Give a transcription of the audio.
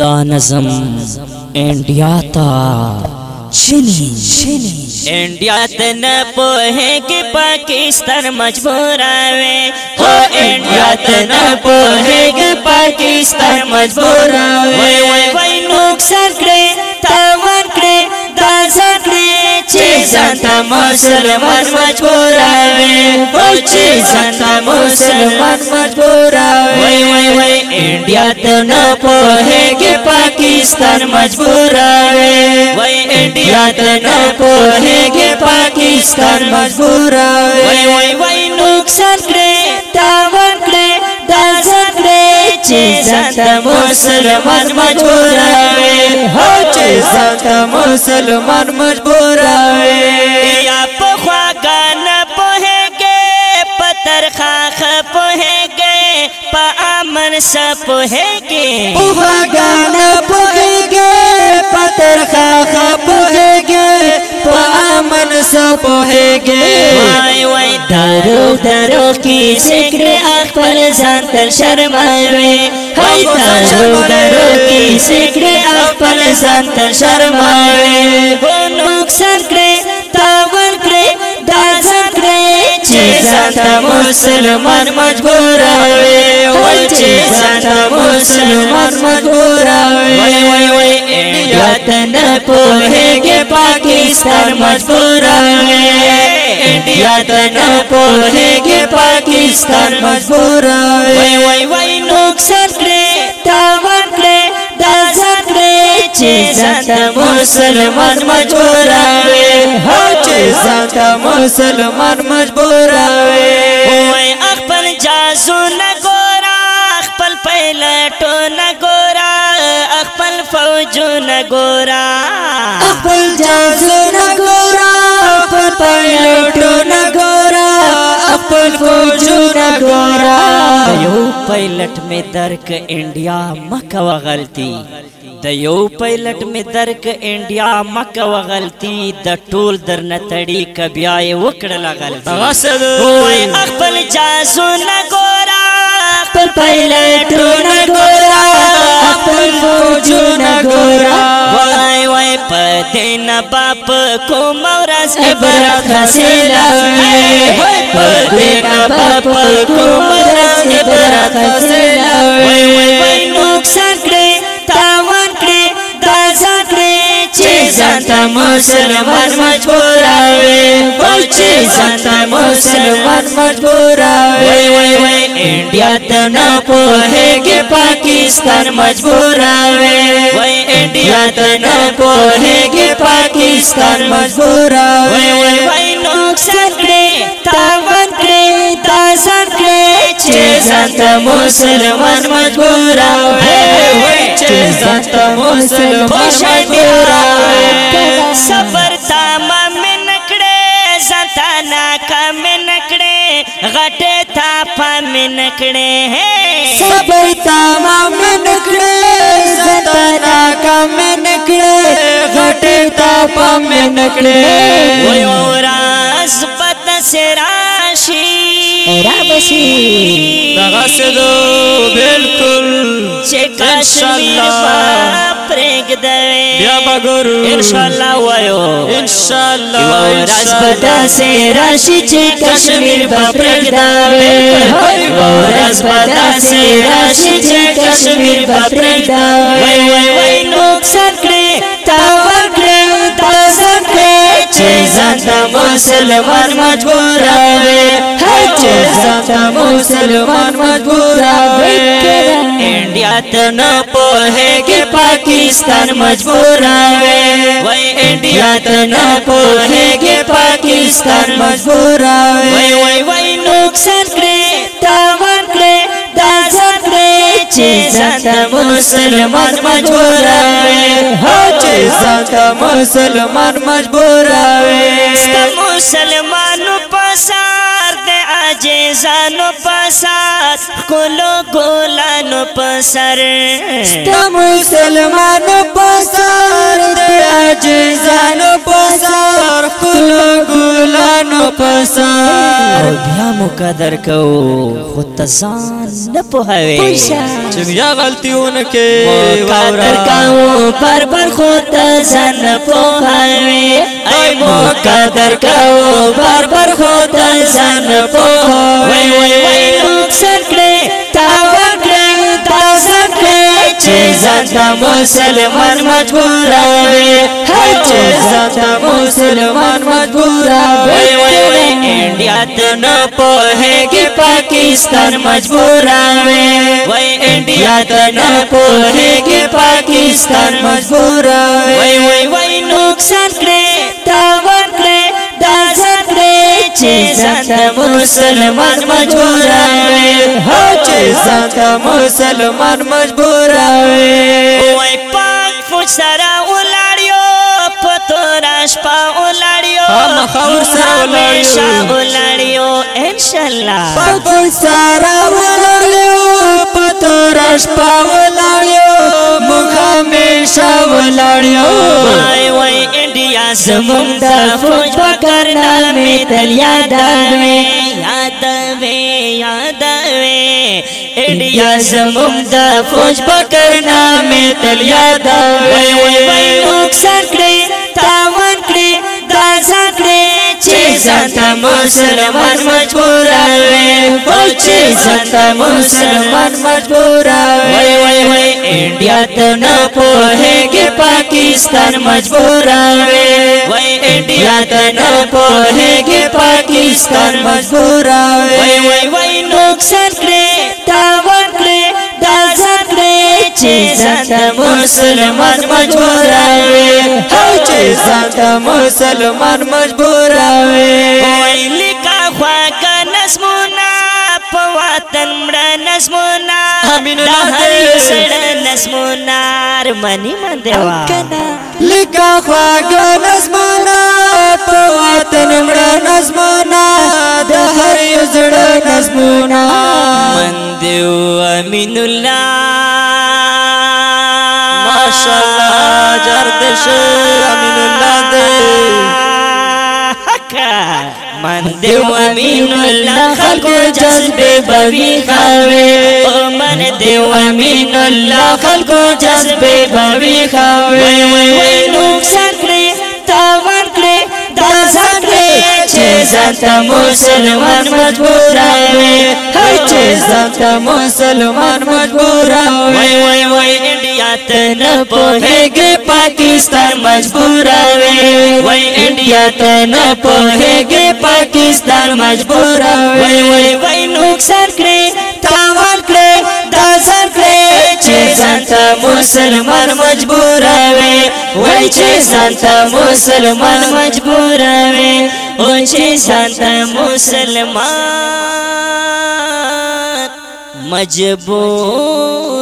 دا نظم انڈیا تا چلی انڈیا تن پوہے کہ پاکستان مجبور آوے ہو انڈیا تن پوہے کہ پاکستان مجبور آوے وی نقصان کرے تاوان کرے دازان کرے چیزان تا مسلمان مجبور آوے ہو چیزان تا مسلمان مجبور آوے وی انڈیا تن پوہے کہ پاکستان مجبور آوے وی انڈیا تن پوہے کہ پاکستان مجبور آوے وی نقصان کرے تاوان کرے دازان کرے چیزان تا مسلمان مجبور آوے ہو چیزان تا مسلمان مجبور آوے یا پخواگان پوہے گے پتر خاخ پوہے گے پا آمن سا پوہے گے پخواگان پوہے گے پتر خاخ پوہے گے پا آمن سا پوہے گے وائی دارو دارو کی ذکر اخبر زانتر شرمائے وائی دارو دارو کی ذکر اخبر زانتر شرمائے وہ نقصان کرے تاوان کرے دازان کرے چیزان تا مسلمان مجبور آوے وی چیزان تا مسلمان مجبور آوے وی انڈیا تن پوہے گے پاکستان مجبور آوے انڈیا تن پوہے گے پاکستان مجبور آوے وی نقصان کرے تاوان کرے دازان کرے چیزان تا مسلمان مجبور آوے ہو چیزان تا مسلمان مجبور آوے اخپل جازو نگورا اخپل پیلٹو نگورا اخپل فوجو نگورا اخپل جازو نگورا اخپل پیلٹو نگورا اخپل فوجو نگورا دیو پیلٹ میں درک انڈیا مکہ و غلطی دیو پیلٹ میں درک انڈیا مکہ و غلطی دا ٹول در نتڑی کبیائی وکڑلا غلطی اخپل جازو نگورا اخپل پیلٹو نگورا اخپل فوجو نگورا وائی پدین باپ کو مورز عبرت حاصل آوے پدین باپ کو مورز عبرت حاصل آوے وی نقصان کرے تاوان کرے دازان کرے چیزان تا مسلمان مجبور آوے وی چیزان تا مسلمان مجبور آوے انڈیا تن پوہے گے پاکستان مجبور آوے وی انڈیا تن پوہے گے پاکستان مجبور آوے وی نقصان کرے تاوان کرے دازان کرے چیزان تا مسلمان مجبور آوے چیزان تا مسلمان مجبور آوے صبر تاما میں نکڑے زنتا ناکا میں نکڑے غٹے تاپا میں نکڑے صبر تاما میں نکڑے زنتا ناکا میں نکڑے غٹے تاپا میں نکڑے راز بد سے راشی دغسدو بالکل چه کشمیر با پرگ دوے بیا بگرو انشاءاللہ ویو انشاءاللہ راز بدا سے راشی چه کشمیر با پرگ دوے راز بدا سے راشی چه کشمیر با پرگ دوے وی نقصان کرے تاوان کرے دازان کرے چیزان تا مسلمان مجبور آوے چیزان تا مسلمان مجبور آوے انڈیا تن پوہے گے پاکستان مجبور آوے وی انڈیا تن پوہے گے پاکستان مجبور آوے وی نقصان کرے تاوان کرے دازان کرے چیزان تا مسلمان مجبور آوے ہو چیزان تا مسلمان مجبور آوے ستا مسلمانو پسار دے عاجزانو پسار کلو گولانو پسر ستا مسلمانو پسار دے عاجزانو پسار کلو گولانو پسار بیا مقدر کو خود تزان نه پوهوي چې بیا غلطیونه کې مقدر کو بار بار خود تزان نه پوهوي ای مقدر کو بار بار خود تزان نه پوهوي وای نقصان کړې تاوان کړې تازه کړې چې ځان مسلمان مجبوروي هر چې ځان مسلمان مجبوروي وای انډیا ته نه پوهېږي پاکستان مجبوروي وای انډیا ته نه پوهېږي پاکستان مجبوروي وای نقصان کړې تاوان کړې تازه کړې چې ځان مسلمان مجبوروي هر چې ځان مسلمان مجبوروي وای پاک فوج سره ولاړیو پتوراش پا ولاړیو خور سره ولاړیو ان شاء الله پاک فوج سره ولاړیو پتوراش پا ولاړیو موږ همیشه ولاړیو وای انډیا زمونږ د فوج پکړنا می تل یادوي انډیا زمونږ د فوج پکړنا می تل یادوي وای نقصان کړې تاوان کړې تازه کړې چې ځان مسلمان مجبوروي چې ځان مسلمان مجبوروي وای انډیا ته نه پوهېږي پاکستان مجبوروي وای انډیا ته نه پوهېږي پاکستان مجبوروي وای نقصان کړې تاوان کړې تازه کړې چې ځان مسلمان مجبوروي چې ځان مسلمان مجبوروي وای لیکا خواږه نظمونه په وطن مړه نظمونه امین د هر سړه نظمونه ارمني مندوا لیکا خواږه نظمونه په وطن مړه نظمونه د هر زړه نظمونه مندو امین الله ماشاءالله جردش امین الله دې من دیو امین الله خلقو جذبه بوی خاوي من دیو امین الله خلقو جذبه بوی خاوي وای نقصان کړې تاوان کړې تازه کړې چې ځان مسلمان مجبوروي هر چې ځان مسلمان مجبوروي وای انډیا ته نه پوهېږي پاکستان مجبوروي وای انډیا ته نه پوهېږي پاکستان مجبوروي وای نقصان کړې تاوان کړې تازه کړې چې ځان مسلمان مجبوروي وای چې ځان مسلمان مجبوروي او چې ځان مسلمان مجبور